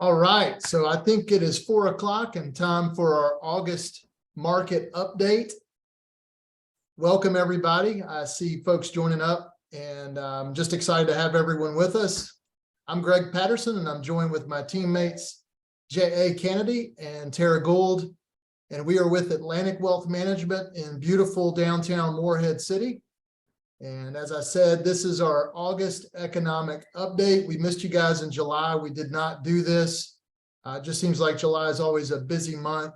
All right, so I think it is 4 o'clock and time for our August market update. Welcome, everybody. I see folks joining up, and I'm just excited to have everyone with us. I'm Greg Patterson, and I'm joined with my teammates, J.A. Kennedy and Tara Gould, and we are with Atlantic Wealth Management in beautiful downtown Morehead City. And as I said, this is our August economic update. We missed you guys in July. We did not do this. It just seems like July is always a busy month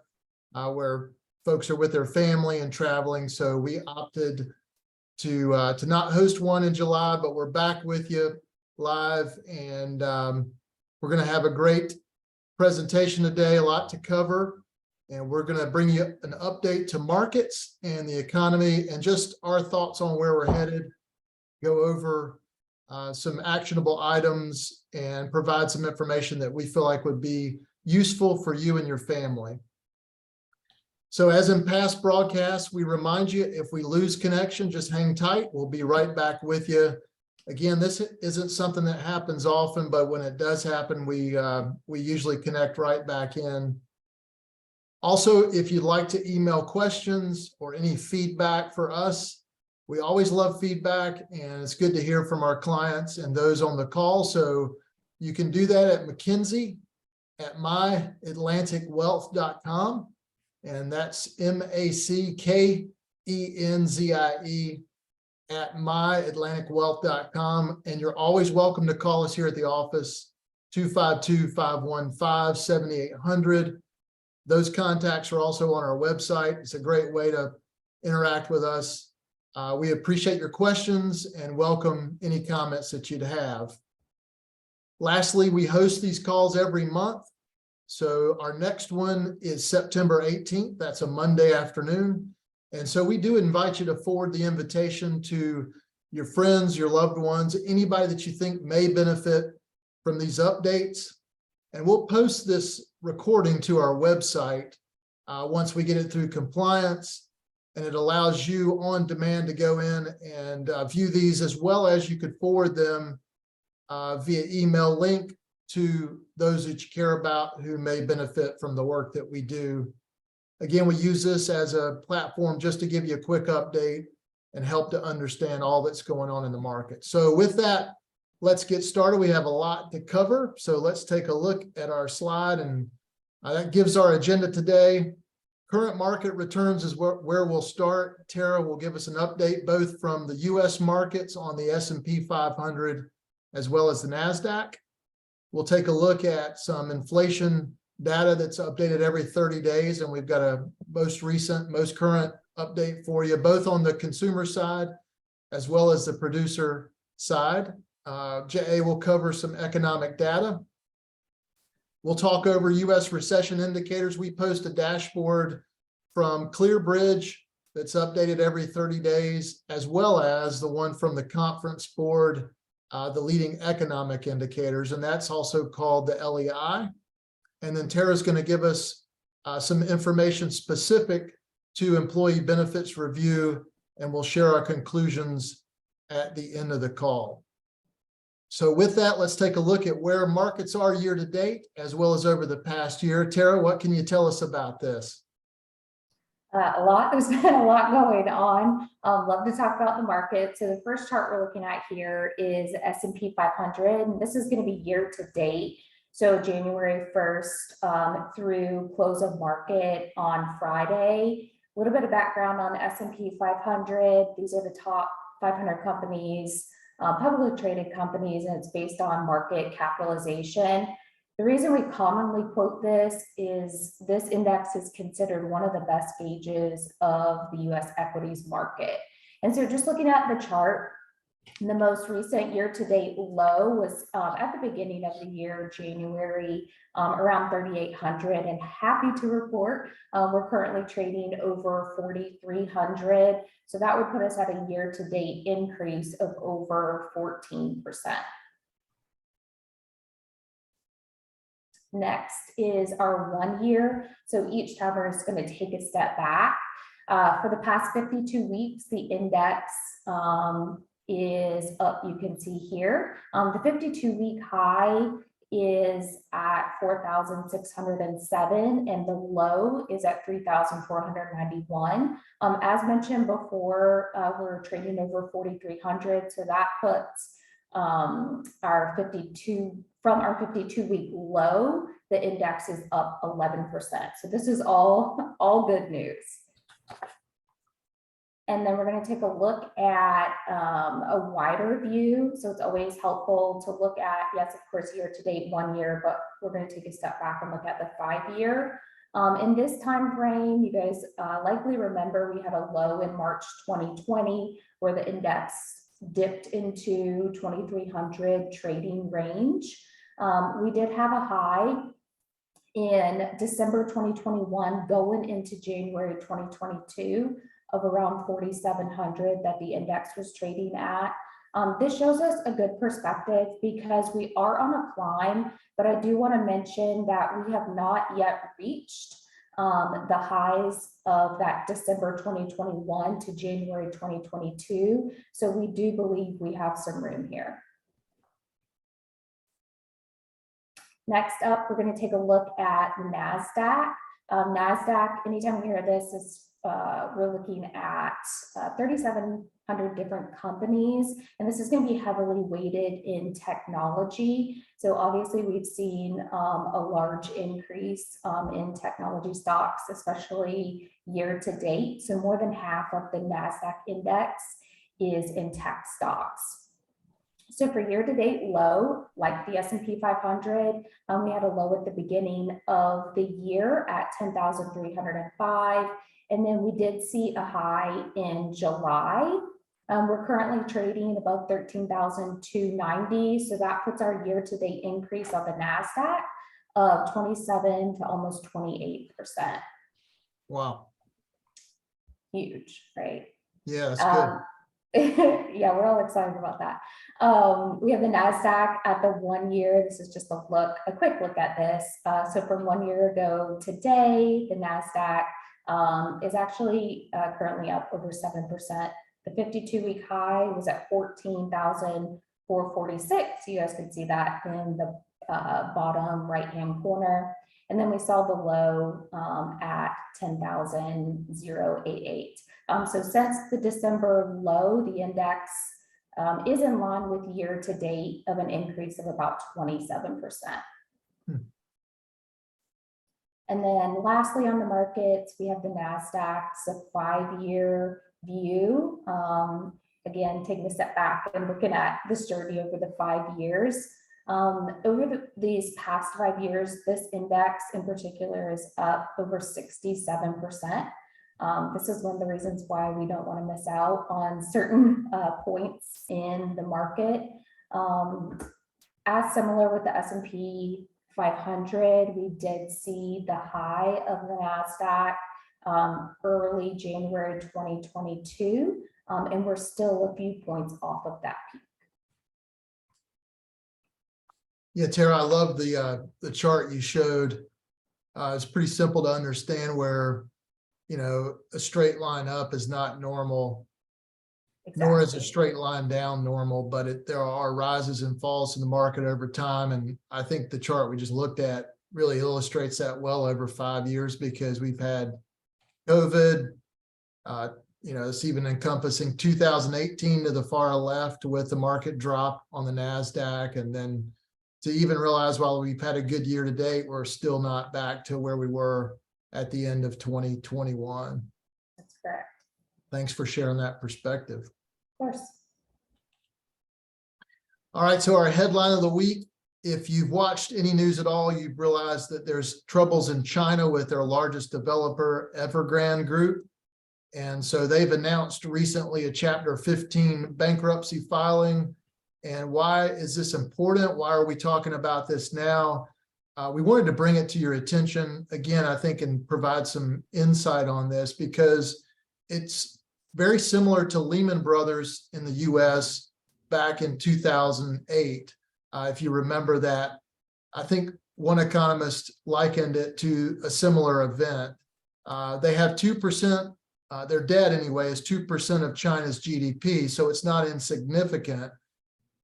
where folks are with their family and traveling. So we opted to not host one in July, but we're back with you live. And we're going to have a great presentation today, a lot to cover. And we're going to bring you an update to markets and the economy and just our thoughts on where we're headed, go over some actionable items and provide some information that we feel like would be useful for you and your family. So as in past broadcasts, we remind you, if we lose connection, just hang tight. We'll be right back with you. Again, this isn't something that happens often, but when it does happen, we usually connect right back in. Also, if you'd like to email questions or any feedback for us, we always love feedback, and it's good to hear from our clients and those on the call. So you can do that at McKenzie@myatlanticwealth.com, and that's MACKENZIE at myatlanticwealth.com. And you're always welcome to call us here at the office, 252-515-7800. Those contacts are also on our website. It's a great way to interact with us. We appreciate your questions and welcome any comments that you'd have. Lastly, we host these calls every month. So our next one is September 18th. That's a Monday afternoon. And so we do invite you to forward the invitation to your friends, your loved ones, anybody that you think may benefit from these updates. And we'll post this recording to our website once we get it through compliance, and it allows you on demand to go in and view these, as well as you could forward them via email link to those that you care about who may benefit from the work that we do. Again, we use this as a platform just to give you a quick update and help to understand all that's going on in the market. So with that, let's get started. We have a lot to cover, so let's take a look at our slide, and that gives our agenda today. Current market returns is where we'll start. Tara will give us an update both from the U.S. markets on the S&P 500 as well as the NASDAQ. We'll take a look at some inflation data that's updated every 30 days, and we've got a most recent, most current update for you, both on the consumer side as well as the producer side. J.A. will cover some economic data. We'll talk over U.S. recession indicators. We post a dashboard from ClearBridge that's updated every 30 days, as well as the one from the Conference Board, the leading economic indicators, and that's also called the LEI. And then Tara's going to give us some information specific to employee benefits review, and we'll share our conclusions at the end of the call. So with that, let's take a look at where markets are year to date, as well as over the past year. Tara, what can you tell us about this? A lot. There's been a lot going on. Love to talk about the market. So the first chart we're looking at here is S&P 500, and this is going to be year to date. So January 1st through close of market on Friday. A little bit of background on S&P 500. These are the top 500 companies, publicly traded companies, and it's based on market capitalization. The reason we commonly quote this is this index is considered one of the best gauges of the US equities market. And so just looking at the chart, the most recent year-to-date low was at the beginning of the year, January, around 3,800, and happy to report we're currently trading over 4,300. So that would put us at a year-to-date increase of over 14%. Next is our 1 year. So each time we're just going to take a step back. For the past 52 weeks, the index is up, you can see here. The 52-week high is at 4,607 and the low is at 3,491. As mentioned before, we're trading over 4,300, so that puts our 52-week low, the index is up 11%. So this is all good news. And then we're going to take a look at a wider view. So it's always helpful to look at, yes, of course, year to date, 1 year, but we're going to take a step back and look at the 5-year. In this time frame, you guys likely remember we had a low in March 2020 where the index dipped into 2,300 trading range. We did have a high in December 2021 going into January 2022 of around 4,700 that the index was trading at. This shows us a good perspective because we are on a climb, but I do want to mention that we have not yet reached the highs of that December 2021 to January 2022. So we do believe we have some room here. Next up, we're going to take a look at NASDAQ. NASDAQ, anytime we hear this, is we're looking at 3,700 different companies, and this is going to be heavily weighted in technology. So obviously we've seen a large increase in technology stocks, especially year to date. So more than half of the NASDAQ index is in tech stocks. So for year-to-date low, like the S&P 500, we had a low at the beginning of the year at 10,305. And then we did see a high in July. We're currently trading above 13,290. So that puts our year-to-date increase on the NASDAQ of 27 to almost 28%. Wow. Huge, right? Yeah, that's good. Yeah, we're all excited about that. We have the NASDAQ at the 1 year. This is just a quick look at this. So from 1 year ago today, the NASDAQ is actually currently up over 7%. The 52-week high was at 14,446. You guys can see that in the bottom right-hand corner. And then we saw the low at 10,088. So since the December low, the index is in line with year to date of an increase of about 27%. And then lastly on the markets, we have the NASDAQ's a 5-year view. Again, taking a step back and looking at this journey over the 5 years. Over these past 5 years, this index in particular is up over 67%. This is one of the reasons why we don't want to miss out on certain points in the market. As similar with the S&P 500, we did see the high of the NASDAQ early January 2022, and we're still a few points off of that peak. Yeah, Tara, I love the chart you showed. It's pretty simple to understand where, you know, a straight line up is not normal, nor is a straight line down normal, but there are rises and falls in the market over time. And I think the chart we just looked at really illustrates that well over 5 years, because we've had COVID, you know, it's even encompassing 2018 to the far left with the market drop on the NASDAQ. And then to even realize while we've had a good year to date, we're still not back to where we were at the end of 2021. That's correct. Thanks for sharing that perspective. Of course. All right, so our headline of the week, if you've watched any news at all, you've realized that there's troubles in China with their largest developer, Evergrande Group. And so they've announced recently a Chapter 15 bankruptcy filing. And why is this important? Why are we talking about this now? We wanted to bring it to your attention again, I think, and provide some insight on this, because it's very similar to Lehman Brothers in the US back in 2008. If you remember that, I think one economist likened it to a similar event. They have 2%, their debt anyway is 2% of China's GDP, so it's not insignificant.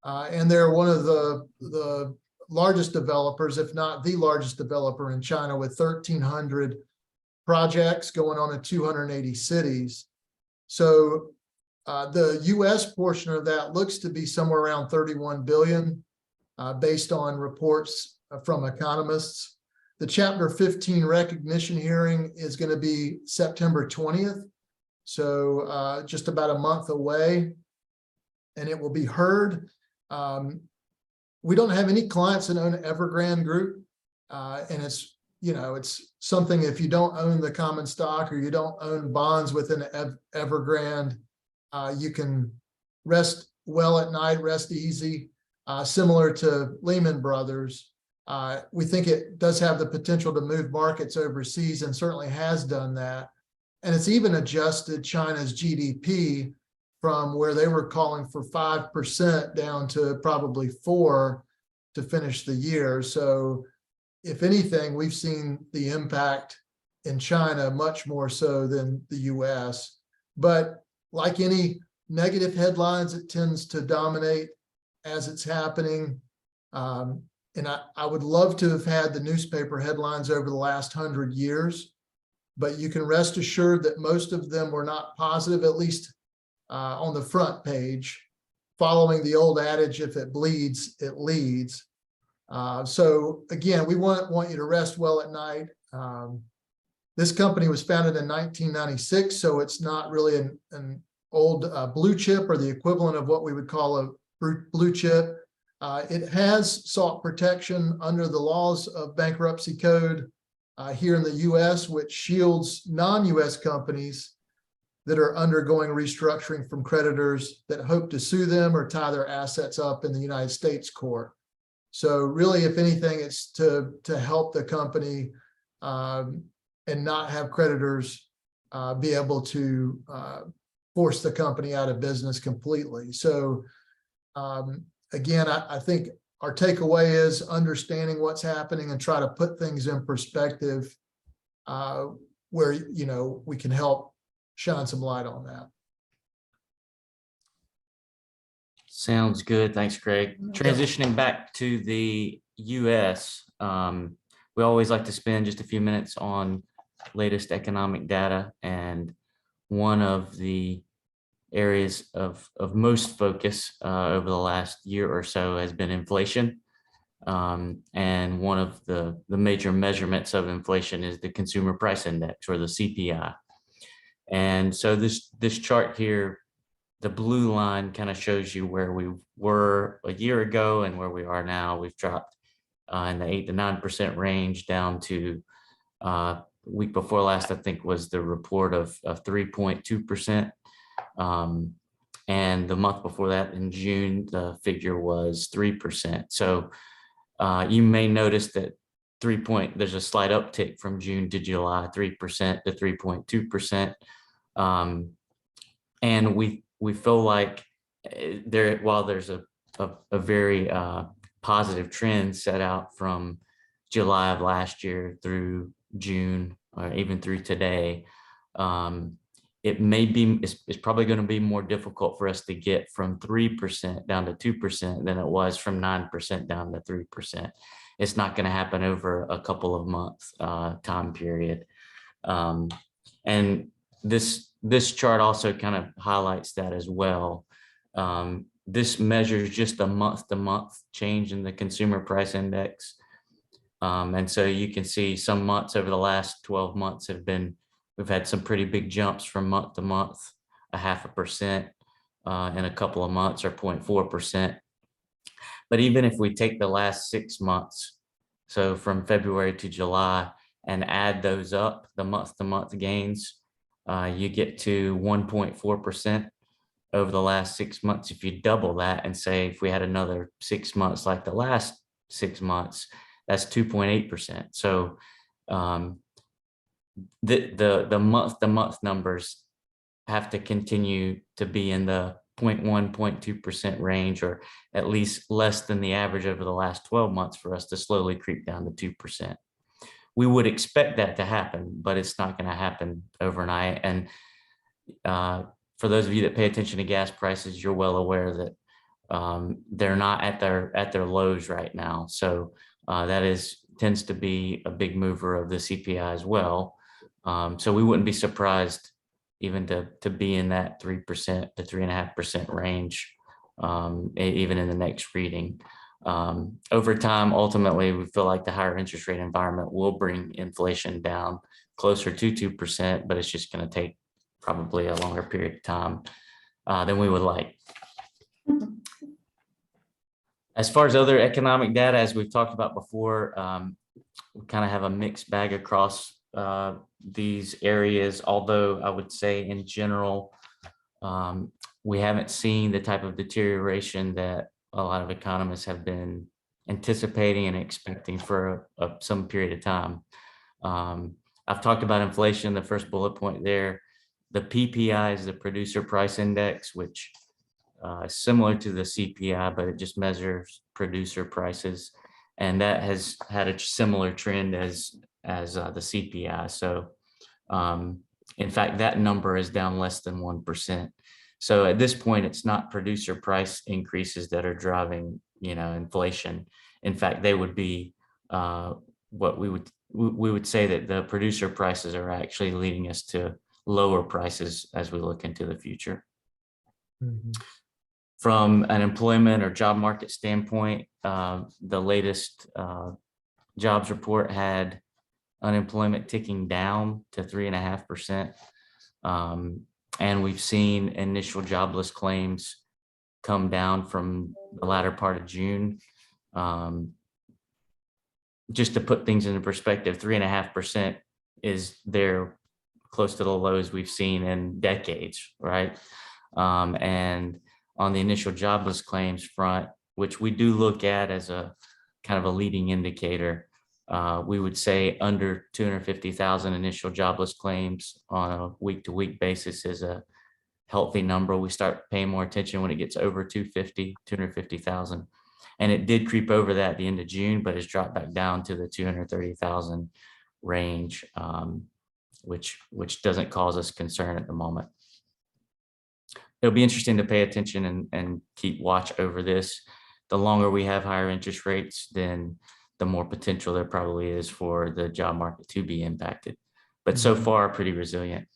And they're one of the largest developers, if not the largest developer in China, with 1,300 projects going on in 280 cities. So the US portion of that looks to be somewhere around 31 billion, based on reports from economists. The Chapter 15 recognition hearing is going to be September 20th. So just about a month away, and it will be heard. We don't have any clients that own Evergrande Group, and it's something, if you don't own the common stock or you don't own bonds within Evergrande, you can rest well at night, rest easy, similar to Lehman Brothers. We think it does have the potential to move markets overseas, and certainly has done that. And it's even adjusted China's GDP from where they were calling for 5% down to probably 4% to finish the year. So if anything, we've seen the impact in China much more so than the US. But like any negative headlines, it tends to dominate as it's happening. And I would love to have had the newspaper headlines over the last 100 years, but you can rest assured that most of them were not positive, at least on the front page, following the old adage, if it bleeds, it leads. So again, we want you to rest well at night. This company was founded in 1996, so it's not really an old blue chip, or the equivalent of what we would call a blue chip. It has sought protection under the laws of bankruptcy code here in the US, which shields non-US companies that are undergoing restructuring from creditors that hope to sue them or tie their assets up in the United States court. So really, if anything, it's to help the company and not have creditors be able to force the company out of business completely. So again, I think our takeaway is understanding what's happening and try to put things in perspective where we can help shine some light on that. Sounds good. Thanks, Craig. Transitioning back to the US, we always like to spend just a few minutes on latest economic data. And one of the areas of most focus over the last year or so has been inflation. And one of the major measurements of inflation is the Consumer Price Index, or the CPI. And so this chart here, the blue line kind of shows you where we were a year ago and where we are now. We've dropped in the 8 to 9% range down to week before last, I think, was the report of 3.2%. And the month before that, in June, the figure was 3%. So you may notice that there's a slight uptick from June to July, 3% to 3.2%. And we feel like while there's a very positive trend set out from July of last year through June, or even through today, it's probably going to be more difficult for us to get from 3% down to 2% than it was from 9% down to 3%. It's not going to happen over a couple of months time period. And this chart also kind of highlights that as well. This measures just a month-to-month change in the Consumer Price Index. And so you can see some months over the last 12 months we've had some pretty big jumps from month to month, 0.5% in a couple of months, or 0.4%. But even if we take the last 6 months, so from February to July, and add those up, the month-to-month gains, you get to 1.4% over the last 6 months. If you double that and say, if we had another 6 months like the last 6 months, that's 2.8%. So the month-to-month numbers have to continue to be in the 0.1, 0.2% range, or at least less than the average over the last 12 months for us to slowly creep down to 2%. We would expect that to happen, but it's not going to happen overnight. And for those of you that pay attention to gas prices, you're well aware that they're not at their lows right now. So that tends to be a big mover of the CPI as well. So we wouldn't be surprised even to be in that 3% to 3.5% range, even in the next reading. Over time, ultimately, we feel like the higher interest rate environment will bring inflation down closer to 2%, but it's just going to take probably a longer period of time than we would like. As far as other economic data, as we've talked about before, we kind of have a mixed bag across these areas, although I would say in general, we haven't seen the type of deterioration that a lot of economists have been anticipating and expecting for some period of time. I've talked about inflation, the first bullet point there. The PPI is the producer price index, which is similar to the CPI, but it just measures producer prices. And that has had a similar trend as the CPI. So in fact, that number is down less than 1%. So at this point, it's not producer price increases that are driving, inflation. In fact, they would be what we would say that the producer prices are actually leading us to lower prices as we look into the future. Mhm. From an employment or job market standpoint, the latest jobs report had unemployment ticking down to 3.5%. And we've seen initial jobless claims come down from the latter part of June. Just to put things into perspective, 3.5% is there close to the lows we've seen in decades, right? And on the initial jobless claims front, which we do look at as a kind of a leading indicator, we would say under 250,000 initial jobless claims on a week-to-week basis is a healthy number. We start paying more attention when it gets over 250,000. And it did creep over that at the end of June, but has dropped back down to the 230,000 range, which doesn't cause us concern at the moment. It'll be interesting to pay attention and keep watch over this. The longer we have higher interest rates, then the more potential there probably is for the job market to be impacted. But so far, pretty resilient.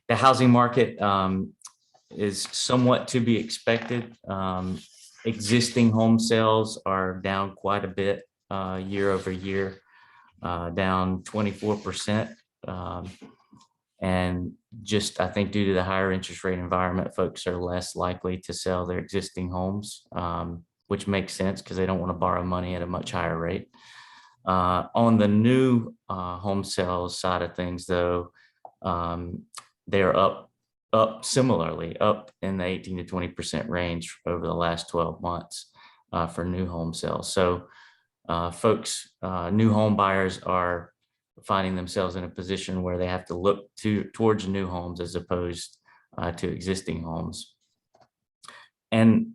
The housing market is somewhat to be expected. Existing home sales are down quite a bit year over year, down 24%. And just, I think, due to the higher interest rate environment, folks are less likely to sell their existing homes, which makes sense because they don't want to borrow money at a much higher rate. On the new home sales side of things, though, they're up similarly, up in the 18 to 20% range over the last 12 months for new home sales. So folks, new home buyers are finding themselves in a position where they have to look towards new homes as opposed to existing homes. And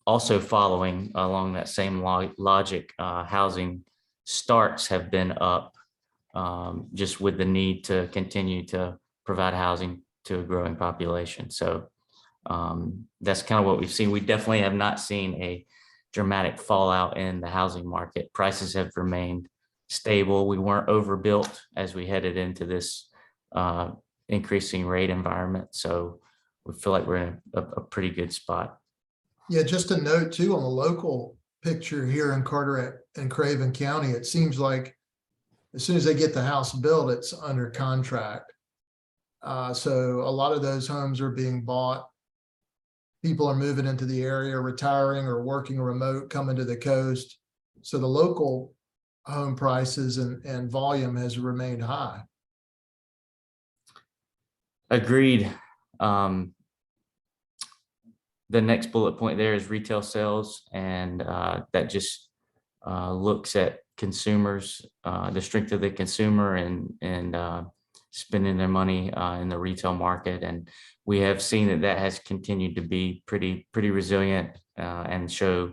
also following along that same logic, housing starts have been up just with the need to continue to provide housing to a growing population. So that's kind of what we've seen. We definitely have not seen a dramatic fallout in the housing market. Prices have remained stable. We weren't overbuilt as we headed into this increasing rate environment. So we feel like we're in a pretty good spot. Yeah, just a note too on the local picture here in Carteret and Craven County, it seems like as soon as they get the house built, it's under contract. So a lot of those homes are being bought. People are moving into the area, retiring or working remote, coming to the coast. So the local home prices and volume has remained high. Agreed. The next bullet point there is retail sales, and that just looks at consumers, the strength of the consumer and spending their money in the retail market. And we have seen that has continued to be pretty resilient and show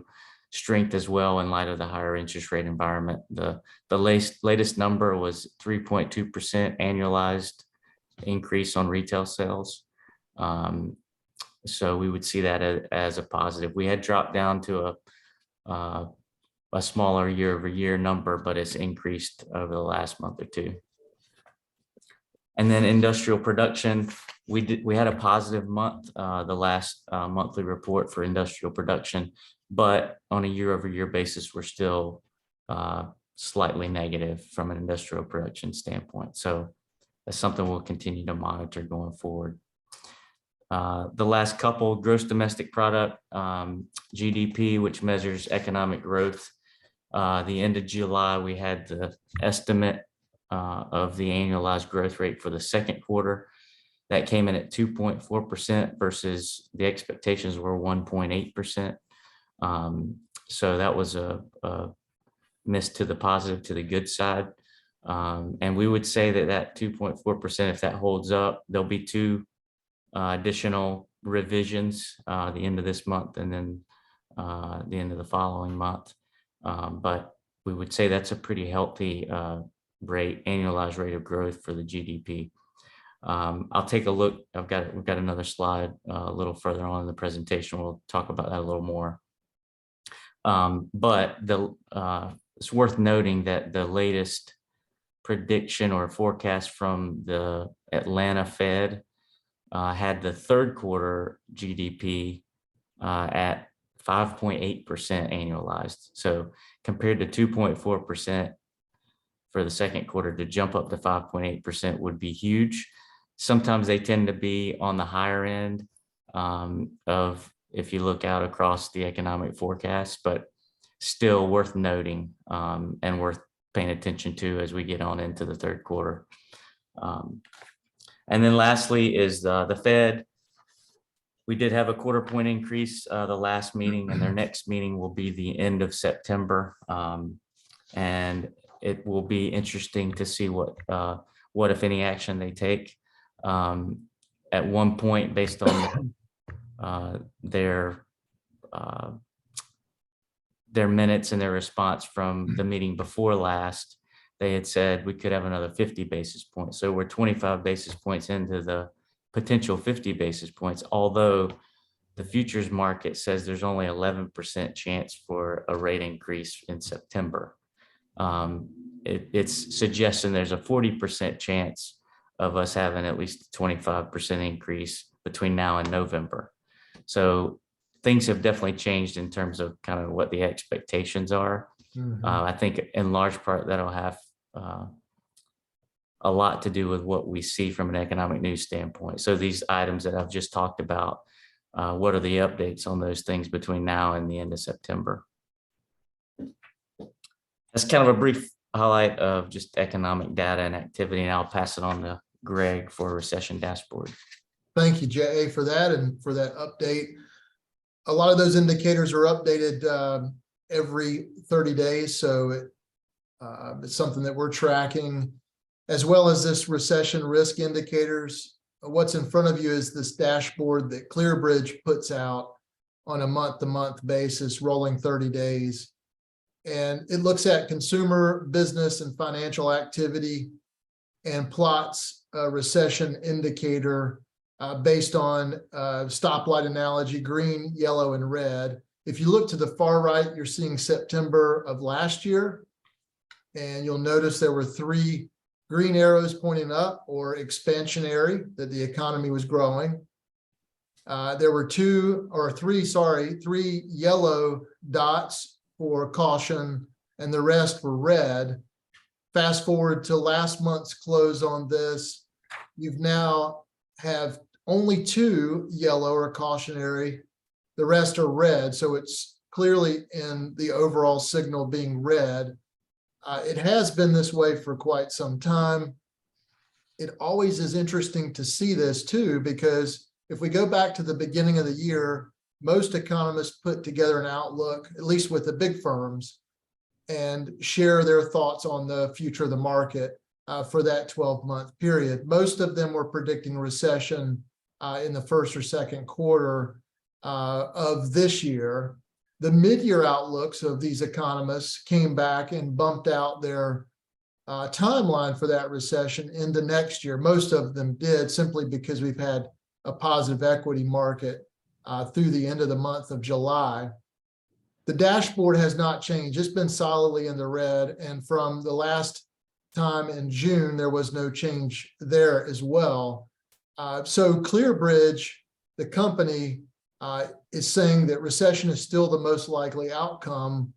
strength as well in light of the higher interest rate environment. The latest number was 3.2% annualized increase on retail sales. So we would see that as a positive. We had dropped down to a smaller year-over-year number, but it's increased over the last month or two. And then industrial production, we had a positive month, the last monthly report for industrial production, but on a year-over-year basis, we're still slightly negative from an industrial production standpoint. So that's something we'll continue to monitor going forward. The last couple, gross domestic product, GDP, which measures economic growth. The end of July, we had the estimate of the annualized growth rate for the second quarter. That came in at 2.4% versus the expectations were 1.8%. So that was a miss to the positive, to the good side. And we would say that 2.4%, if that holds up, there'll be two additional revisions, the end of this month and then the end of the following month. But we would say that's a pretty healthy annualized rate of growth for the GDP. I'll take a look. We've got another slide a little further on in the presentation. We'll talk about that a little more. But it's worth noting that the latest prediction or forecast from the Atlanta Fed had the third quarter GDP at 5.8% annualized. So compared to 2.4% for the second quarter, to jump up to 5.8% would be huge. Sometimes they tend to be on the higher end of, if you look out across the economic forecast, but still worth noting and worth paying attention to as we get on into the third quarter. And then lastly is the Fed. We did have a 1/4 point increase the last meeting, and their next meeting will be the end of September. And it will be interesting to see what if any action they take. At one point, based on their minutes and their response from the meeting before last, they had said we could have another 50 basis points. So we're 25 basis points into the potential 50 basis points, although the futures market says there's only 11% chance for a rate increase in September. It's suggesting there's a 40% chance of us having at least a 25% increase between now and November. So things have definitely changed in terms of kind of what the expectations are. I think in large part that'll have a lot to do with what we see from an economic news standpoint. So these items that I've just talked about, what are the updates on those things between now and the end of September? That's kind of a brief highlight of just economic data and activity, and I'll pass it on to Greg for a recession dashboard. Thank you, Jay, for that and for that update. A lot of those indicators are updated every 30 days, so it's something that we're tracking, as well as this recession risk indicators. What's in front of you is this dashboard that ClearBridge puts out on a month-to-month basis, rolling 30 days. And it looks at consumer, business, and financial activity and plots a recession indicator based on stoplight analogy, green, yellow, and red. If you look to the far right, you're seeing September of last year. And you'll notice there were 3 green arrows pointing up, or expansionary, that the economy was growing. There were 3 yellow dots for caution, and the rest were red. Fast forward to last month's close on this, you've now have only 2 yellow or cautionary, the rest are red. So it's clearly in the overall signal being red. It has been this way for quite some time. It always is interesting to see this too, because if we go back to the beginning of the year, most economists put together an outlook, at least with the big firms, and share their thoughts on the future of the market for that 12-month period. Most of them were predicting recession in the first or second quarter of this year. The mid-year outlooks of these economists came back and bumped out their timeline for that recession into next year. Most of them did, simply because we've had a positive equity market through the end of the month of July. The dashboard has not changed. It's been solidly in the red. And from the last time in June, there was no change there as well. So ClearBridge, the company, is saying that recession is still the most likely outcome.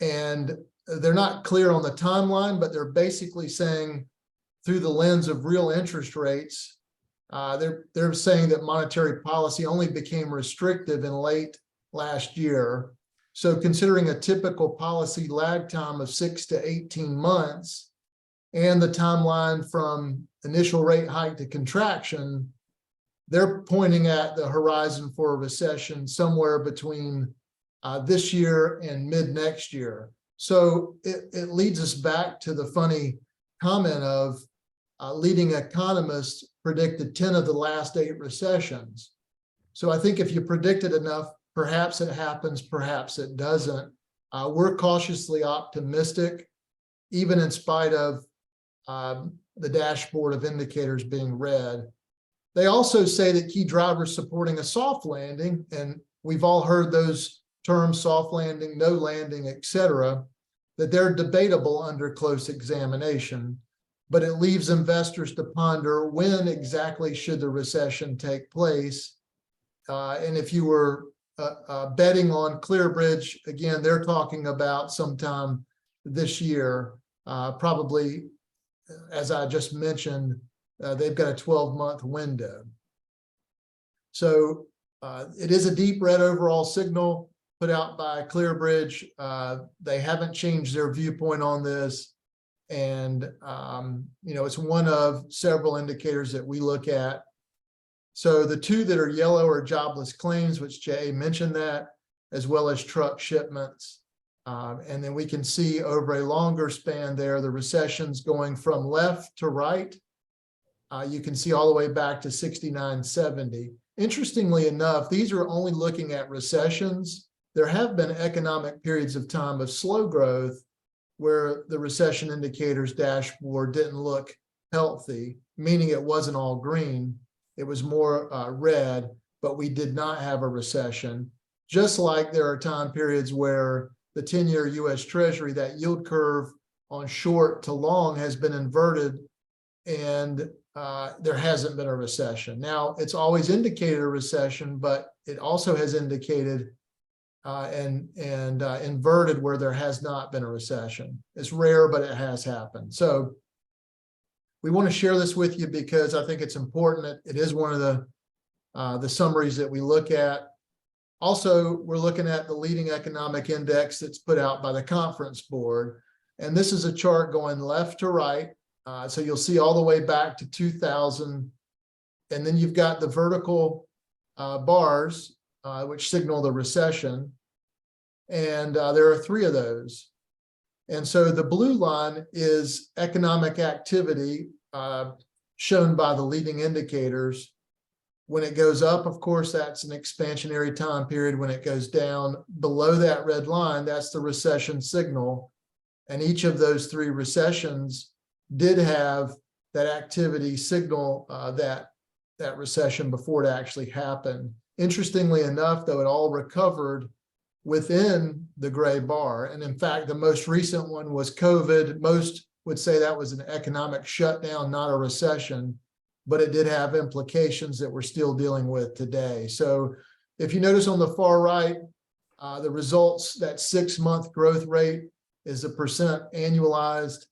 And they're not clear on the timeline, but they're basically saying through the lens of real interest rates, they're saying that monetary policy only became restrictive in late last year. So considering a typical policy lag time of 6 to 18 months and the timeline from initial rate hike to contraction, they're pointing at the horizon for a recession somewhere between this year and mid next year. So it leads us back to the funny comment of leading economists predicted 10 of the last 8 recessions. So I think if you predict it enough, perhaps it happens, perhaps it doesn't. We're cautiously optimistic, even in spite of the dashboard of indicators being red. They also say that key drivers supporting a soft landing, and we've all heard those terms, soft landing, no landing, et cetera, that they're debatable under close examination, but it leaves investors to ponder when exactly should the recession take place. And if you were betting on ClearBridge, again, they're talking about sometime this year, probably, as I just mentioned, they've got a 12-month window. So it is a deep red overall signal put out by ClearBridge. They haven't changed their viewpoint on this. And, it's one of several indicators that we look at. So the two that are yellow are jobless claims, which Jay mentioned that, as well as truck shipments. And then we can see over a longer span there, the recessions going from left to right. You can see all the way back to 69-70. Interestingly enough, these are only looking at recessions. There have been economic periods of time of slow growth where the recession indicators dashboard didn't look healthy, meaning it wasn't all green. It was more red, but we did not have a recession. Just like there are time periods where the 10-year US Treasury, that yield curve on short to long has been inverted and there hasn't been a recession. Now, it's always indicated a recession, but it also has indicated and inverted where there has not been a recession. It's rare, but it has happened. So we want to share this with you because I think it's important. It is one of the summaries that we look at. Also, we're looking at the leading economic index that's put out by the Conference Board. And this is a chart going left to right. So you'll see all the way back to 2000. And then you've got the vertical bars, which signal the recession. And there are 3 of those. And so the blue line is economic activity shown by the leading indicators. When it goes up, of course, that's an expansionary time period. When it goes down below that red line, that's the recession signal. And each of those 3 recessions did have that activity signal that recession before it actually happened. Interestingly enough, though, it all recovered within the gray bar. And in fact, the most recent one was COVID. Most would say that was an economic shutdown, not a recession, but it did have implications that we're still dealing with today. So if you notice on the far right, the results, that 6-month growth rate is a percent annualized.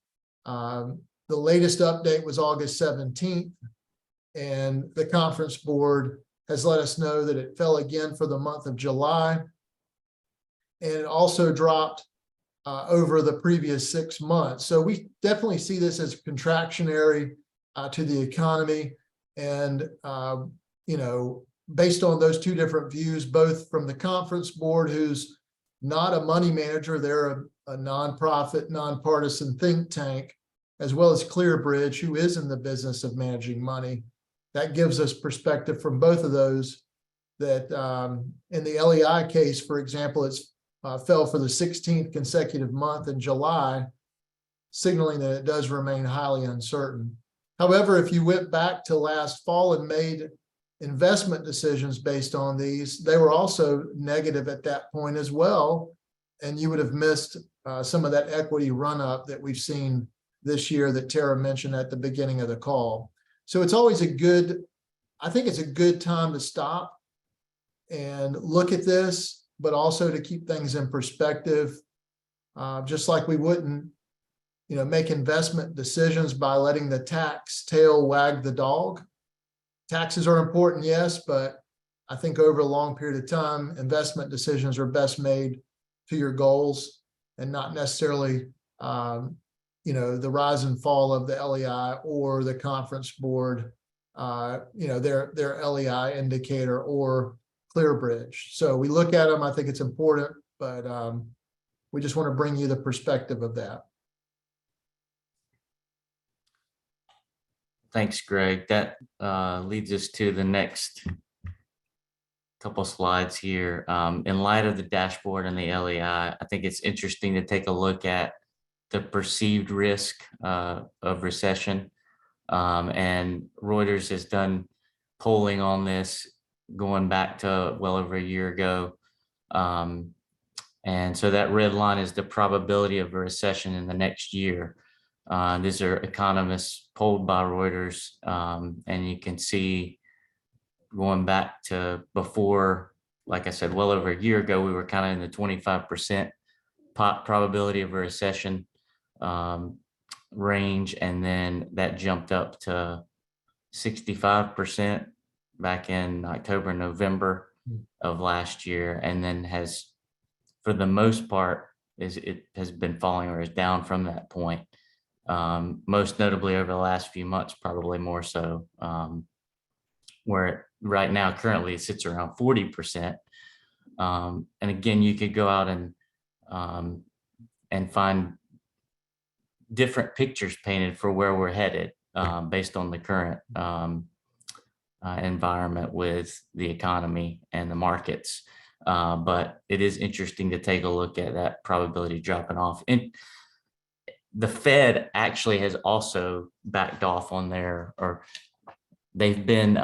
The latest update was August 17th, and the Conference Board has let us know that it fell again for the month of July. And it also dropped over the previous 6 months. So we definitely see this as contractionary to the economy. And, based on those 2 different views, both from the Conference Board, who's not a money manager, they're a nonprofit, nonpartisan think tank, as well as ClearBridge, who is in the business of managing money. That gives us perspective from both of those that in the LEI case, for example, it's fell for the 16th consecutive month in July, signaling that it does remain highly uncertain. However, if you went back to last fall and made investment decisions based on these, they were also negative at that point as well. And you would have missed some of that equity run up that we've seen this year that Tara mentioned at the beginning of the call. So it's always I think it's a good time to stop and look at this, but also to keep things in perspective. Just like we wouldn't, make investment decisions by letting the tax tail wag the dog. Taxes are important, yes, but I think over a long period of time, investment decisions are best made to your goals and not necessarily, the rise and fall of the LEI or the conference board, their LEI indicator or ClearBridge. So we look at them, I think it's important, but we just want to bring you the perspective of that. Thanks, Greg. That leads us to the next couple slides here. In light of the dashboard and the LEI, I think it's interesting to take a look at the perceived risk of recession. And Reuters has done polling on this going back to well over a year ago. And so that red line is the probability of a recession in the next year. These are economists polled by Reuters, and you can see going back to before, like I said, well over a year ago, we were kind of in the 25% probability of a recession range, and then that jumped up to 65% back in October, November of last year, and then has, for the most part, it has been falling or is down from that point. Most notably over the last few months, probably more so, where right now currently it sits around 40%. And again, you could go out and find different pictures painted for where we're headed based on the current environment with the economy and the markets. But it is interesting to take a look at that probability dropping off. And the Fed actually has also backed off on they've been,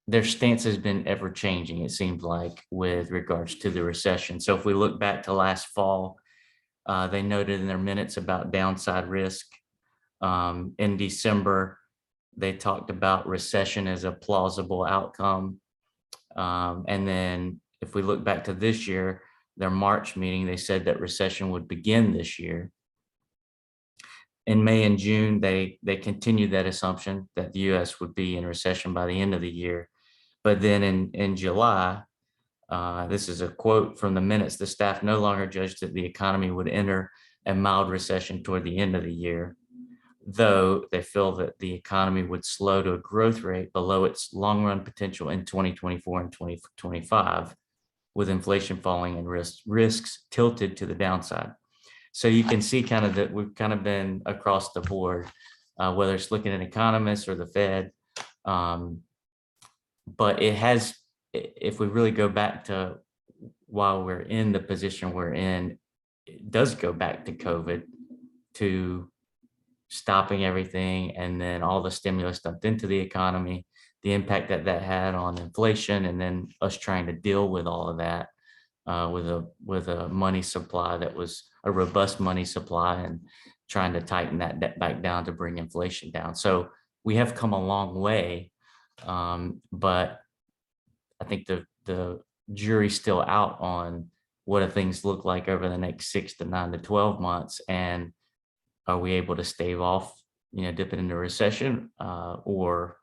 their stance has been ever changing, it seems like, with regards to the recession. So if we look back to last fall, they noted in their minutes about downside risk. In December, they talked about recession as a plausible outcome. And then if we look back to this year, their March meeting, they said that recession would begin this year. In May and June, they continued that assumption that the U.S. would be in recession by the end of the year. But then in July, this is a quote from the minutes, the staff no longer judged that the economy would enter a mild recession toward the end of the year, though they feel that the economy would slow to a growth rate below its long-run potential in 2024 and 2025, with inflation falling and risks tilted to the downside. So you can see kind of that we've kind of been across the board, whether it's looking at economists or the Fed. But it has, if we really go back to while we're in the position we're in, it does go back to COVID, to stopping everything, and then all the stimulus dumped into the economy, the impact that that had on inflation, and then us trying to deal with all of that with a money supply that was a robust money supply, and trying to tighten that debt back down to bring inflation down. So we have come a long way, but I think the jury's still out on what do things look like over the next 6 to 9 to 12 months, and are we able to stave off, dipping into recession or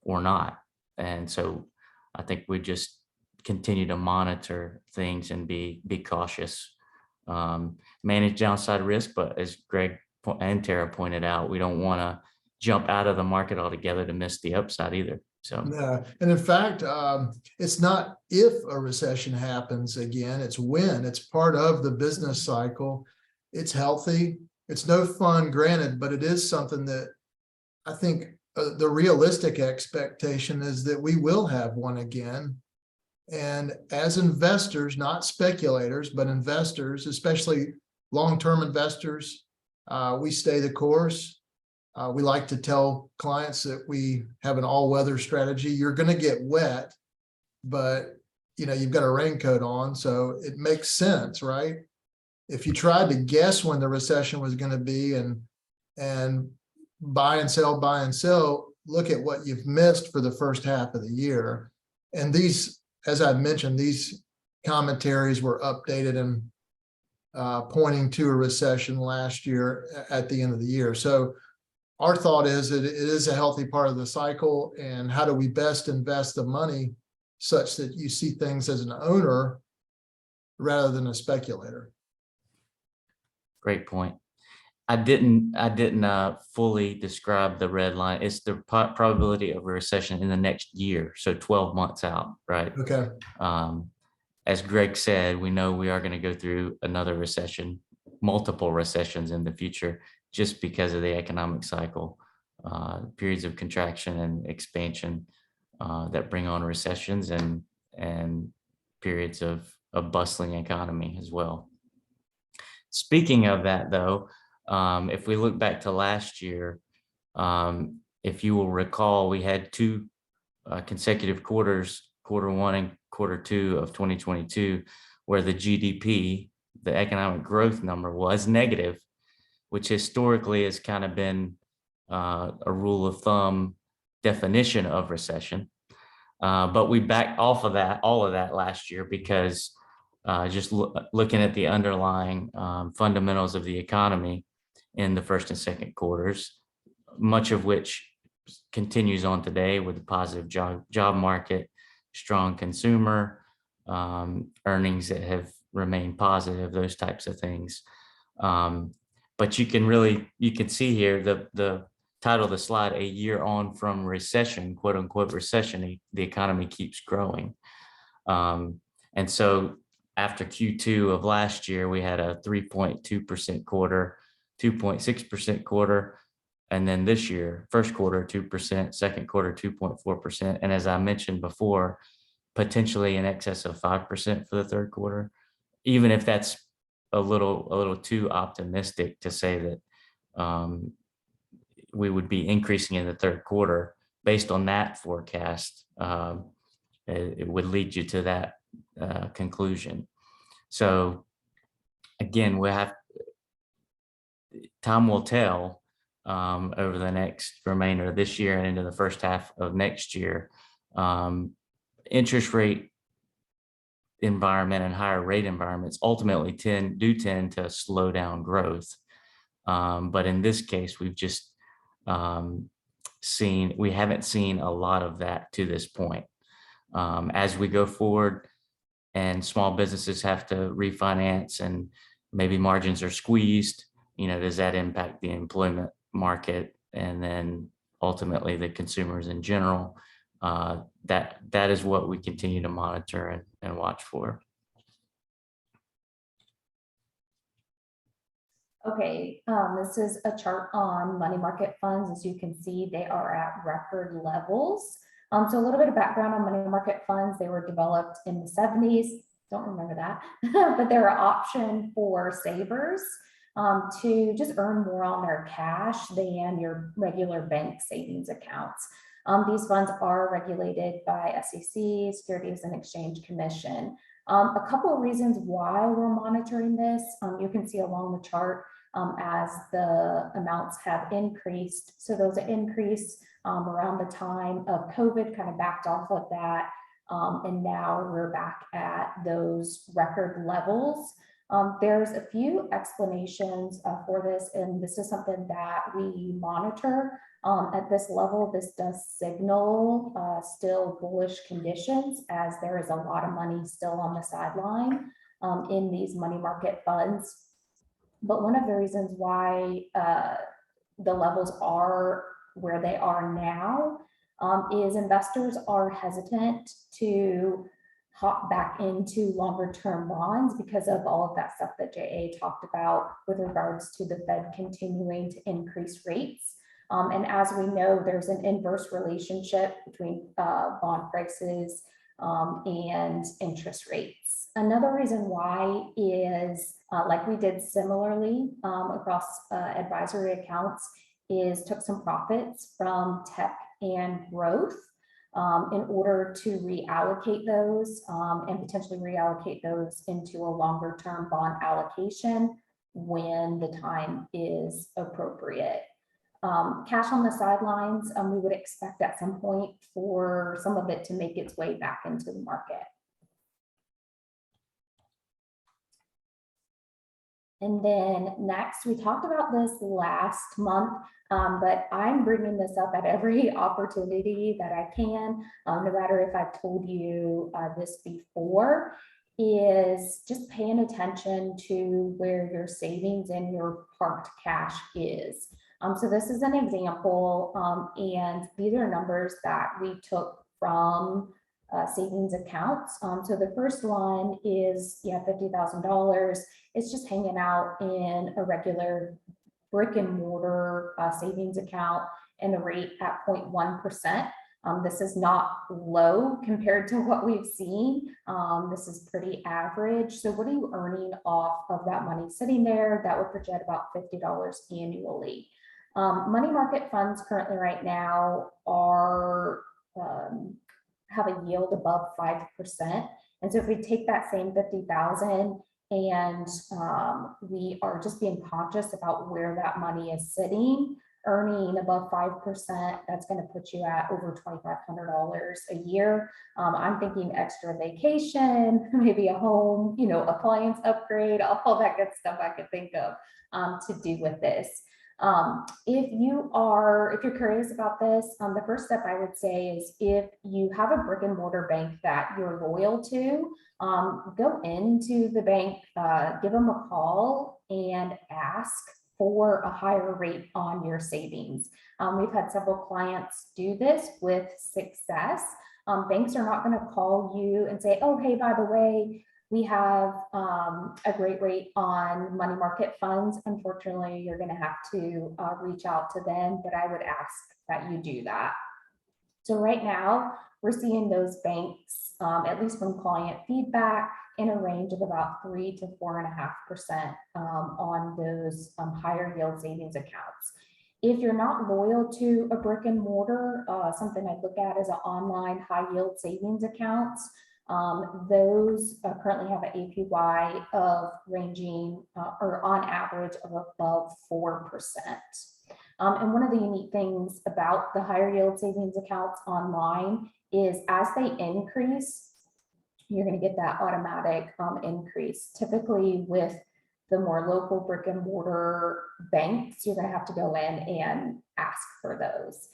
not? And so I think we just continue to monitor things and be cautious, manage downside risk. But as Greg and Tara pointed out, we don't want to jump out of the market altogether to miss the upside either. So yeah, and in fact, it's not if a recession happens again, it's when. It's part of the business cycle. It's healthy. It's no fun, granted, but it is something that I think the realistic expectation is that we will have one again. And as investors, not speculators, but investors, especially long-term investors, we stay the course. We like to tell clients that we have an all-weather strategy. You're going to get wet, but you've got a raincoat on, so it makes sense, right? If you tried to guess when the recession was going to be and buy and sell, look at what you've missed for the first half of the year. And these, as I've mentioned, these commentaries were updated and pointing to a recession last year at the end of the year. So our thought is that it is a healthy part of the cycle, and how do we best invest the money such that you see things as an owner rather than a speculator. Great point. I didn't fully describe the red line. It's the probability of a recession in the next year, so 12 months out, right? Okay. As Greg said, we know we are going to go through another recession, multiple recessions in the future, just because of the economic cycle, periods of contraction and expansion that bring on recessions and periods of a bustling economy as well. Speaking of that, though, if we look back to last year, if you will recall, we had two consecutive quarters, quarter one and quarter two of 2022, where the GDP, the economic growth number, was negative, which historically has kind of been a rule of thumb definition of recession. But we backed off of that, all of that last year, because just looking at the underlying fundamentals of the economy in the first and second quarters, much of which continues on today with the positive job market, strong consumer, earnings that have remained positive, those types of things. But you can see here the title of the slide, "A Year On From Recession," quote unquote recession, the economy keeps growing. And so after Q2 of last year, we had a 3.2% quarter, 2.6% quarter. And then this year, first quarter, 2%, second quarter, 2.4%. And as I mentioned before, potentially in excess of 5% for the third quarter, even if that's a little too optimistic to say that we would be increasing in the third quarter. Based on that forecast, it would lead you to that conclusion. So again, time will tell over the next remainder of this year and into the first half of next year. Interest rate environment and higher rate environments ultimately tend to slow down growth. But in this case, we've just we haven't seen a lot of that to this point. As we go forward and small businesses have to refinance and maybe margins are squeezed, does that impact the employment market and then ultimately the consumers in general? That is what we continue to monitor and watch for. Okay, this is a chart on money market funds. As you can see, they are at record levels. So a little bit of background on money market funds. They were developed in the 70s. Don't remember that, but they're an option for savers to just earn more on their cash than your regular bank savings accounts. These funds are regulated by SEC, Securities and Exchange Commission. A couple of reasons why we're monitoring this, you can see along the chart as the amounts have increased. So those increase around the time of COVID, kind of backed off of that. And now we're back at those record levels. There's a few explanations for this, and this is something that we monitor. At this level, this does signal still bullish conditions, as there is a lot of money still on the sideline in these money market funds. But one of the reasons why the levels are where they are now is investors are hesitant to hop back into longer term bonds because of all of that stuff that JA talked about with regards to the Fed continuing to increase rates. And as we know, there's an inverse relationship between bond prices and interest rates. Another reason why is, like we did similarly across advisory accounts, is took some profits from tech and growth in order to reallocate those and potentially reallocate those into a longer term bond allocation when the time is appropriate. Cash on the sidelines, we would expect at some point for some of it to make its way back into the market. And then next, we talked about this last month, but I'm bringing this up at every opportunity that I can, no matter if I've told you this before, is just paying attention to where your savings and your parked cash is. So this is an example, and these are numbers that we took from savings accounts. So the first one is, $50,000. It's just hanging out in a regular brick and mortar savings account and the rate at 0.1%. This is not low compared to what we've seen. This is pretty average. So what are you earning off of that money sitting there? That would project about $50 annually. Money market funds currently right now are have a yield above 5%. And so if we take that same 50,000 and we are just being conscious about where that money is sitting, earning above 5%, that's going to put you at over $2,500 a year. I'm thinking extra vacation, maybe a home, appliance upgrade, all that good stuff I could think of to do with this. If you're curious about this, the first step I would say is if you have a brick and mortar bank that you're loyal to, go into the bank, give them a call and ask for a higher rate on your savings. We've had several clients do this with success. Banks are not going to call you and say, oh, hey, by the way, we have a great rate on money market funds. Unfortunately, you're going to have to reach out to them, but I would ask that you do that. So right now, we're seeing those banks, at least from client feedback, in a range of about 3 to 4.5% on those higher yield savings accounts. If you're not loyal to a brick and mortar, something I look at is an online high yield savings accounts. Those currently have an APY of ranging or on average of above 4%. And one of the unique things about the higher yield savings accounts online is as they increase, you're going to get that automatic increase. Typically with the more local brick and mortar banks, you're going to have to go in and ask for those.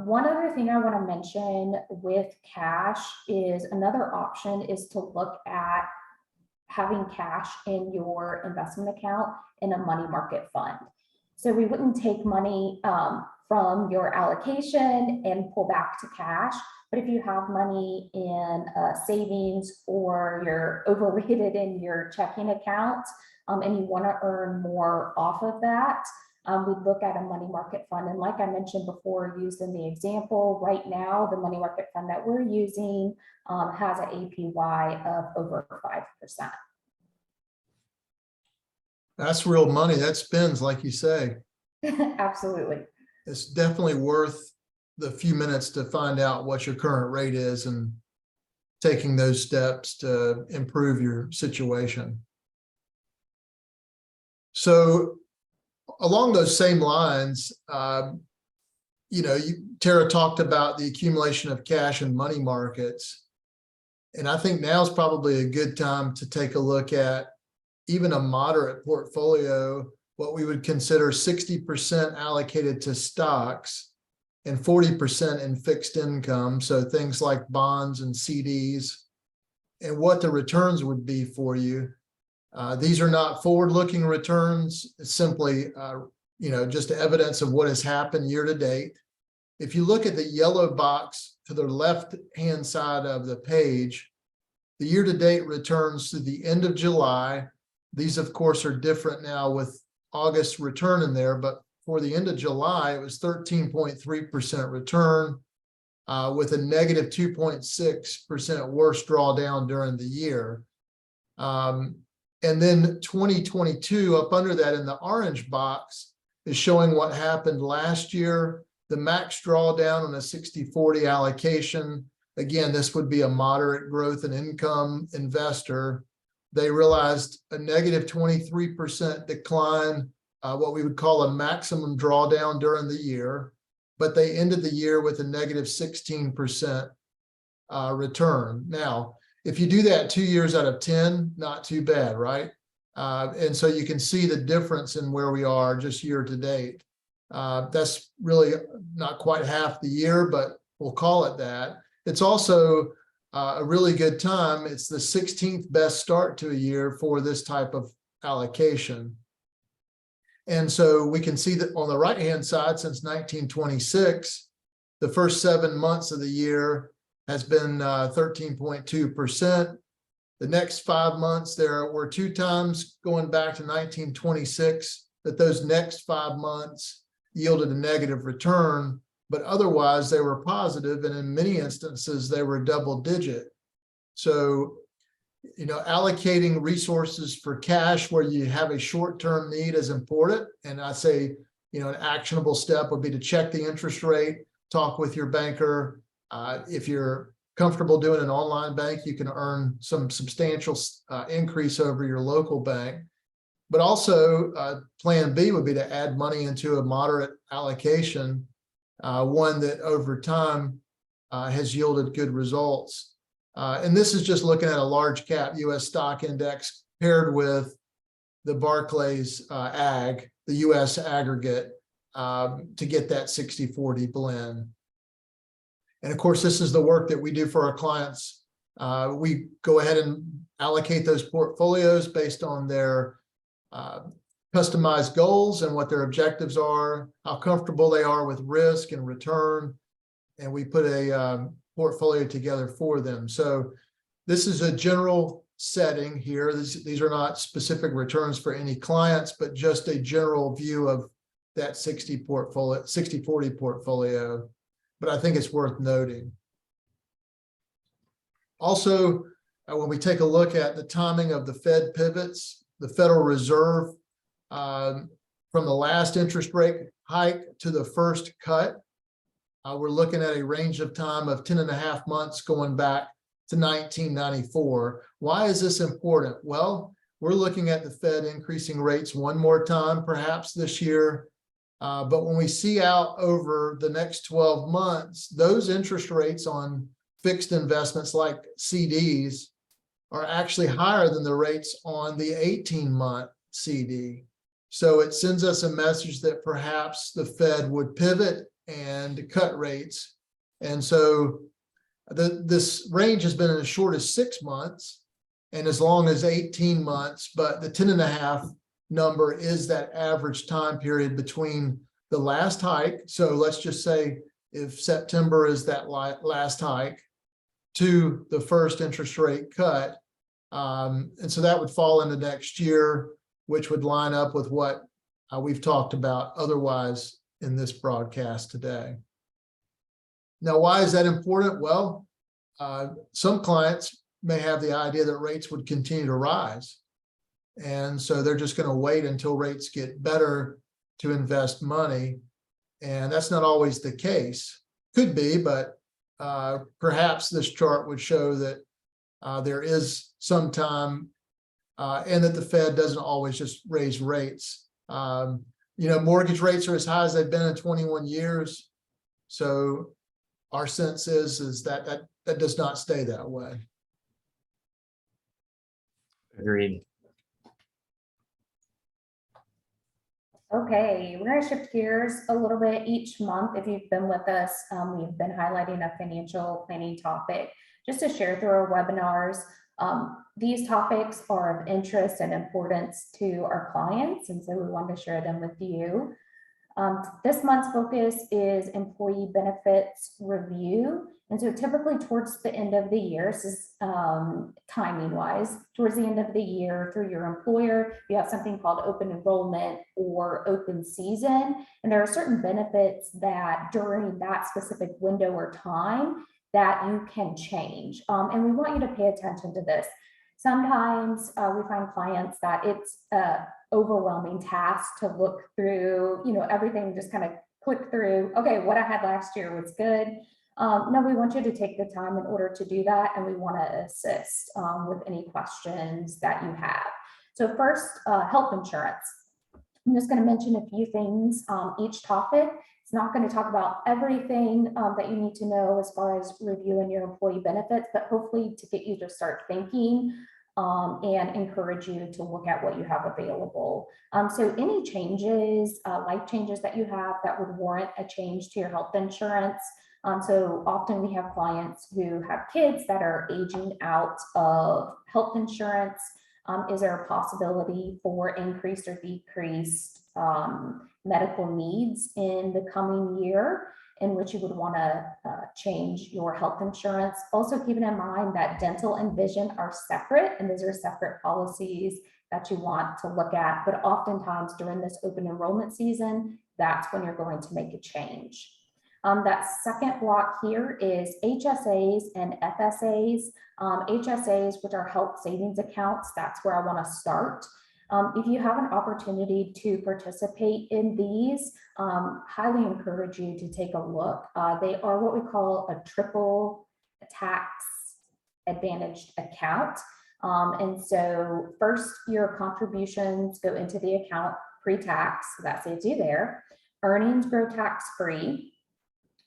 One other thing I want to mention with cash is another option is to look at having cash in your investment account in a money market fund. So we wouldn't take money from your allocation and pull back to cash. But if you have money in savings or you're overrated in your checking account and you want to earn more off of that, we'd look at a money market fund. And like I mentioned before, used in the example, right now, the money market fund that we're using has an APY of over 5%. That's real money. That spends, like you say. Absolutely. It's definitely worth the few minutes to find out what your current rate is and taking those steps to improve your situation. So along those same lines, Tara talked about the accumulation of cash in money markets. And I think now is probably a good time to take a look at even a moderate portfolio, what we would consider 60% allocated to stocks and 40% in fixed income. So things like bonds and CDs, and what the returns would be for you. These are not forward-looking returns. It's simply, just evidence of what has happened year to date. If you look at the yellow box to the left-hand side of the page, the year-to-date returns to the end of July. These, of course, are different now with August return in there, but for the end of July, it was 13.3% return with a negative 2.6% worse drawdown during the year. And then 2022 up under that in the orange box, is showing what happened last year. The max drawdown on a 60/40 allocation. Again, this would be a moderate growth and income investor. They realized a negative 23% decline, what we would call a maximum drawdown during the year, but they ended the year with a negative 16% return. Now, if you do that 2 years out of 10, not too bad, right? And so you can see the difference in where we are just year to date. That's really not quite half the year, but we'll call it that. It's also a really good time. It's the 16th best start to a year for this type of allocation. And so we can see that on the right-hand side, since 1926, the first 7 months of the year has been 13.2%. The next 5 months, there were 2 times going back to 1926 that those next 5 months yielded a negative return, but otherwise they were positive, and in many instances they were double digit. So, allocating resources for cash where you have a short-term need is important. And I say, an actionable step would be to check the interest rate, talk with your banker. If you're comfortable doing an online bank, you can earn some substantial increase over your local bank. But also, plan B would be to add money into a moderate allocation, one that over time has yielded good results. And this is just looking at a large cap US stock index paired with the Barclays Ag, the US aggregate, to get that 60/40 blend. And of course, this is the work that we do for our clients. We go ahead and allocate those portfolios based on their customized goals and what their objectives are, how comfortable they are with risk and return. And we put a portfolio together for them. So this is a general setting here. These are not specific returns for any clients, but just a general view of that 60/40 portfolio. But I think it's worth noting. Also, when we take a look at the timing of the Fed pivots, the Federal Reserve, from the last interest rate hike to the first cut, we're looking at a range of time of 10.5 months going back to 1994. Why is this important? Well, we're looking at the Fed increasing rates one more time, perhaps this year. But when we see out over the next 12 months, those interest rates on fixed investments like CDs are actually higher than the rates on the 18-month CD. So it sends us a message that perhaps the Fed would pivot and cut rates. And so this range has been as short as 6 months and as long as 18 months, but the 10.5 number is that average time period between the last hike. So let's just say if September is that last hike to the first interest rate cut. And so that would fall into next year, which would line up with what we've talked about otherwise in this broadcast today. Now, why is that important? Well, some clients may have the idea that rates would continue to rise. And so they're just going to wait until rates get better to invest money. And that's not always the case. Could be, but perhaps this chart would show that there is some time and that the Fed doesn't always just raise rates. Mortgage rates are as high as they've been in 21 years. So our sense is that does not stay that way. Agreed. Okay, we're going to shift gears a little bit. Each month, if you've been with us, we've been highlighting a financial planning topic just to share through our webinars. These topics are of interest and importance to our clients, and so we want to share them with you. This month's focus is employee benefits review. And so typically towards the end of the year, this is timing wise, towards the end of the year through your employer, you have something called open enrollment or open season. And there are certain benefits that during that specific window or time that you can change. And we want you to pay attention to this. Sometimes we find clients that it's overwhelming task to look through, everything, just kind of click through, okay, what I had last year was good. No, we want you to take the time in order to do that, and we want to assist with any questions that you have. So first, health insurance. I'm just going to mention a few things each topic. It's not going to talk about everything that you need to know as far as reviewing your employee benefits, but hopefully to get you to start thinking and encourage you to look at what you have available. So any changes, life changes that you have that would warrant a change to your health insurance. So often we have clients who have kids that are aging out of health insurance. Is there a possibility for increased or decreased medical needs in the coming year in which you would want to change your health insurance? Also keeping in mind that dental and vision are separate, and those are separate policies that you want to look at. But oftentimes during this open enrollment season, that's when you're going to make a change. That second block here is HSAs and FSAs. HSAs, which are health savings accounts, that's where I want to start. If you have an opportunity to participate in these, highly encourage you to take a look. They are what we call a triple tax advantaged account. And so first, your contributions go into the account pre-tax, so that saves you there. Earnings grow tax-free.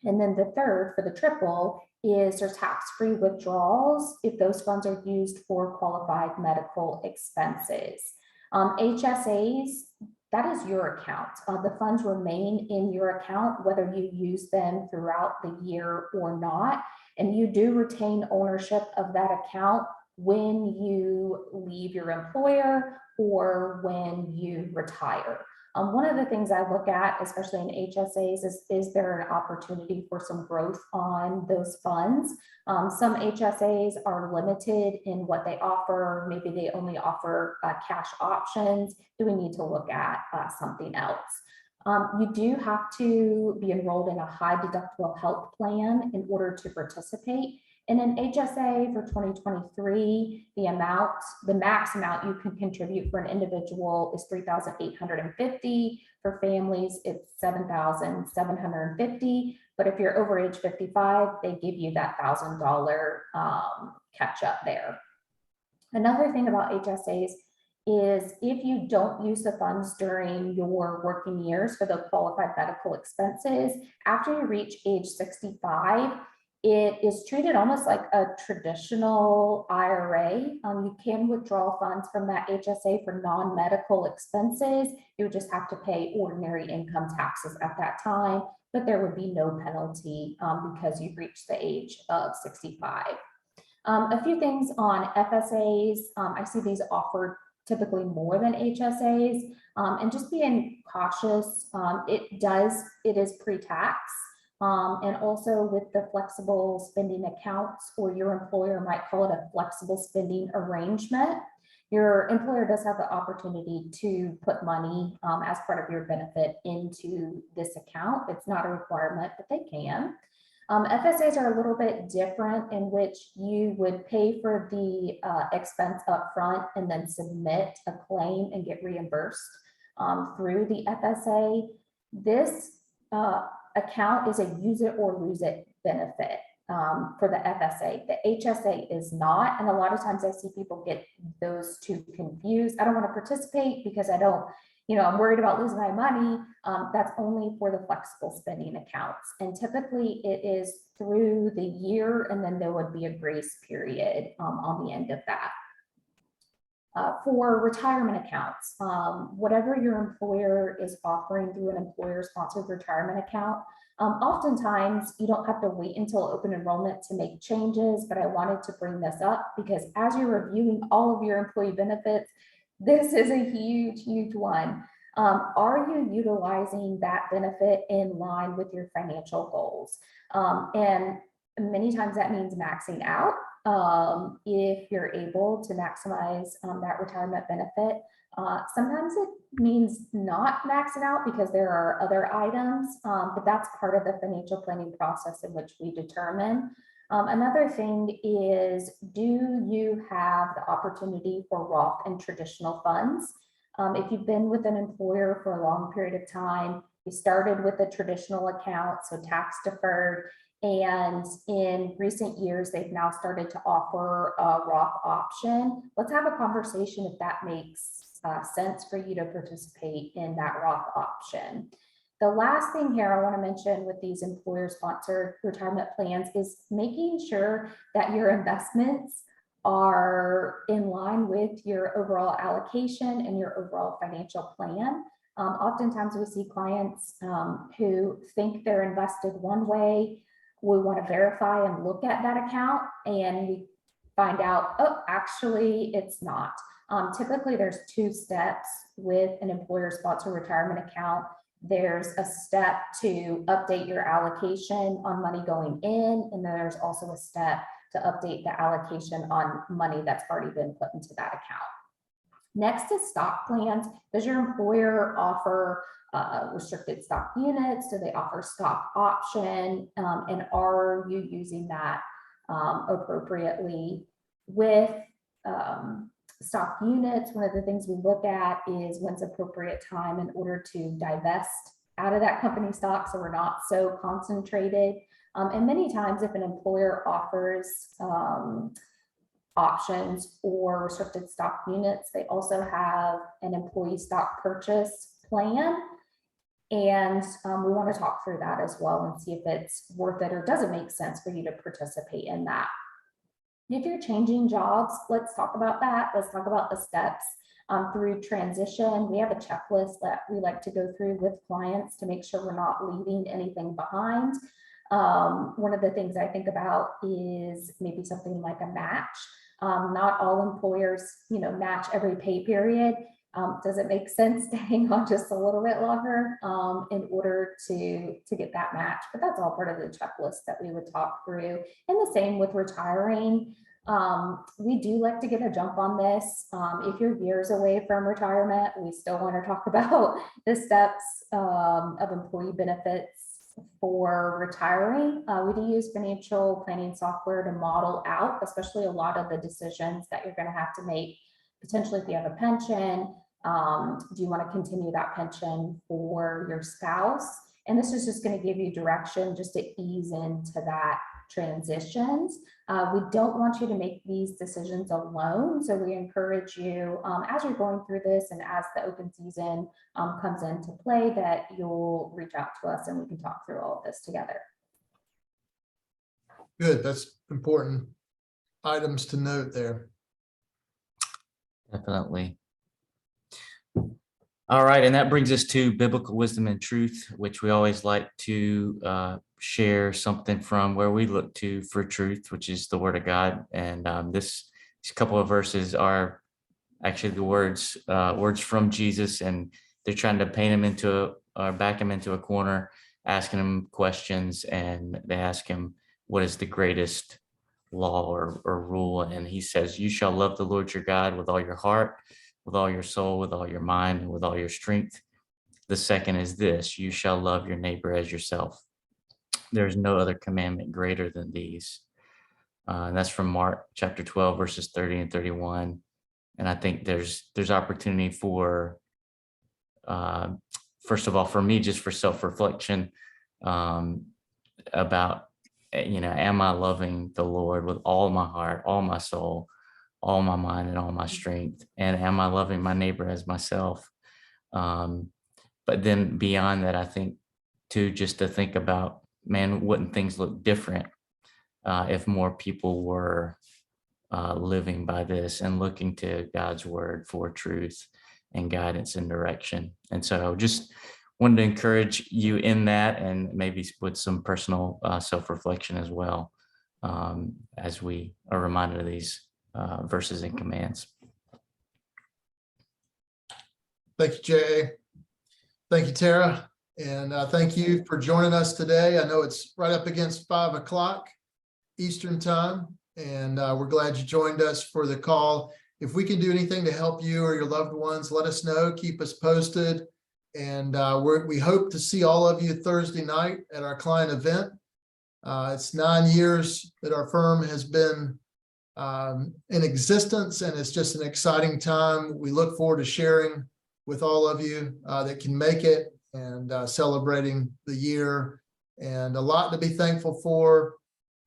And then the third for the triple is there's tax-free withdrawals if those funds are used for qualified medical expenses. HSAs, that is your account. The funds remain in your account, whether you use them throughout the year or not. And you do retain ownership of that account when you leave your employer or when you retire. One of the things I look at, especially in HSAs, is there an opportunity for some growth on those funds? Some HSAs are limited in what they offer. Maybe they only offer cash options. Do we need to look at something else? You do have to be enrolled in a high deductible health plan in order to participate. In an HSA for 2023, the max amount you can contribute for an individual is $3,850. For families, it's $7,750. But if you're over age 55, they give you that $1,000 catch up there. Another thing about HSAs is if you don't use the funds during your working years for the qualified medical expenses, after you reach age 65, it is treated almost like a traditional IRA. You can withdraw funds from that HSA for non-medical expenses. You would just have to pay ordinary income taxes at that time, but there would be no penalty because you've reached the age of 65. A few things on FSAs. I see these offered typically more than HSAs, and just being cautious. It is pre-tax. And also with the flexible spending accounts, or your employer might call it a flexible spending arrangement. Your employer does have the opportunity to put money as part of your benefit into this account. It's not a requirement, but they can. FSAs are a little bit different in which you would pay for the expense up front and then submit a claim and get reimbursed through the FSA. This account is a use it or lose it benefit for the FSA. The HSA is not, and a lot of times I see people get those two confused. I don't want to participate because I don't, I'm worried about losing my money. That's only for the flexible spending accounts. And typically it is through the year, and then there would be a grace period on the end of that. For retirement accounts, whatever your employer is offering through an employer-sponsored retirement account, oftentimes you don't have to wait until open enrollment to make changes, but I wanted to bring this up because as you're reviewing all of your employee benefits, this is a huge, huge one. Are you utilizing that benefit in line with your financial goals? And many times that means maxing out. If you're able to maximize that retirement benefit, sometimes it means not maxing out because there are other items, but that's part of the financial planning process in which we determine. Another thing is, do you have the opportunity for Roth and traditional funds? If you've been with an employer for a long period of time, you started with a traditional account, so tax deferred, and in recent years, they've now started to offer a Roth option. Let's have a conversation if that makes sense for you to participate in that Roth option. The last thing here I want to mention with these employer-sponsored retirement plans is making sure that your investments are in line with your overall allocation and your overall financial plan. Oftentimes we see clients who think they're invested one way. We want to verify and look at that account, and we find out, oh, actually it's not. Typically there's 2 steps with an employer-sponsored retirement account. There's a step to update your allocation on money going in, and then there's also a step to update the allocation on money that's already been put into that account. Next is stock plans. Does your employer offer restricted stock units? Do they offer stock option? And are you using that appropriately? With stock units, one of the things we look at is when's appropriate time in order to divest out of that company stock so we're not so concentrated. And many times if an employer offers options or restricted stock units, they also have an employee stock purchase plan. And we want to talk through that as well and see if it's worth it or does it make sense for you to participate in that. If you're changing jobs, let's talk about that. Let's talk about the steps through transition. We have a checklist that we like to go through with clients to make sure we're not leaving anything behind. One of the things I think about is maybe something like a match. Not all employers, match every pay period. Does it make sense to hang on just a little bit longer in order to get that match? But that's all part of the checklist that we would talk through. And the same with retiring. We do like to get a jump on this. If you're years away from retirement, we still want to talk about the steps of employee benefits for retiring. We do use financial planning software to model out, especially a lot of the decisions that you're going to have to make. Potentially if you have a pension, do you want to continue that pension for your spouse? And this is just going to give you direction just to ease into that transitions. We don't want you to make these decisions alone. So we encourage you as you're going through this and as the open season comes into play that you'll reach out to us and we can talk through all of this together. Good. That's important items to note there. Definitely. All right, and that brings us to biblical wisdom and truth, which we always like to share something from where we look to for truth, which is the Word of God. And these couple of verses are actually the words from Jesus, and they're trying to paint him into or back him into a corner, asking him questions, and they ask him, "What is the greatest law or rule?" And he says, "You shall love the Lord your God with all your heart, with all your soul, with all your mind, and with all your strength. The second is this, you shall love your neighbor as yourself. There's no other commandment greater than these." And that's from Mark chapter 12, verses 30 and 31. And I think there's opportunity for, first of all, for me, just for self-reflection about, am I loving the Lord with all my heart, all my soul, all my mind, and all my strength? And am I loving my neighbor as myself? But then beyond that, I think too, just to think about, man, wouldn't things look different if more people were living by this and looking to God's word for truth and guidance and direction? And so just wanted to encourage you in that, and maybe with some personal self-reflection as well, as we are reminded of these verses and commands. Thank you, Jay. Thank you, Tara. And thank you for joining us today. I know it's right up against 5 o'clock Eastern time, and we're glad you joined us for the call. If we can do anything to help you or your loved ones, let us know, keep us posted. And we hope to see all of you Thursday night at our client event. It's 9 years that our firm has been in existence, and it's just an exciting time. We look forward to sharing with all of you that can make it and celebrating the year, and a lot to be thankful for.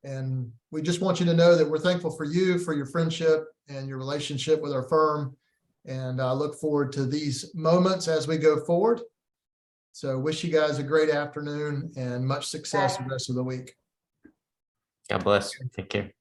And we just want you to know that we're thankful for you, for your friendship and your relationship with our firm. And I look forward to these moments as we go forward. So wish you guys a great afternoon and much success the rest of the week. God bless. Take care.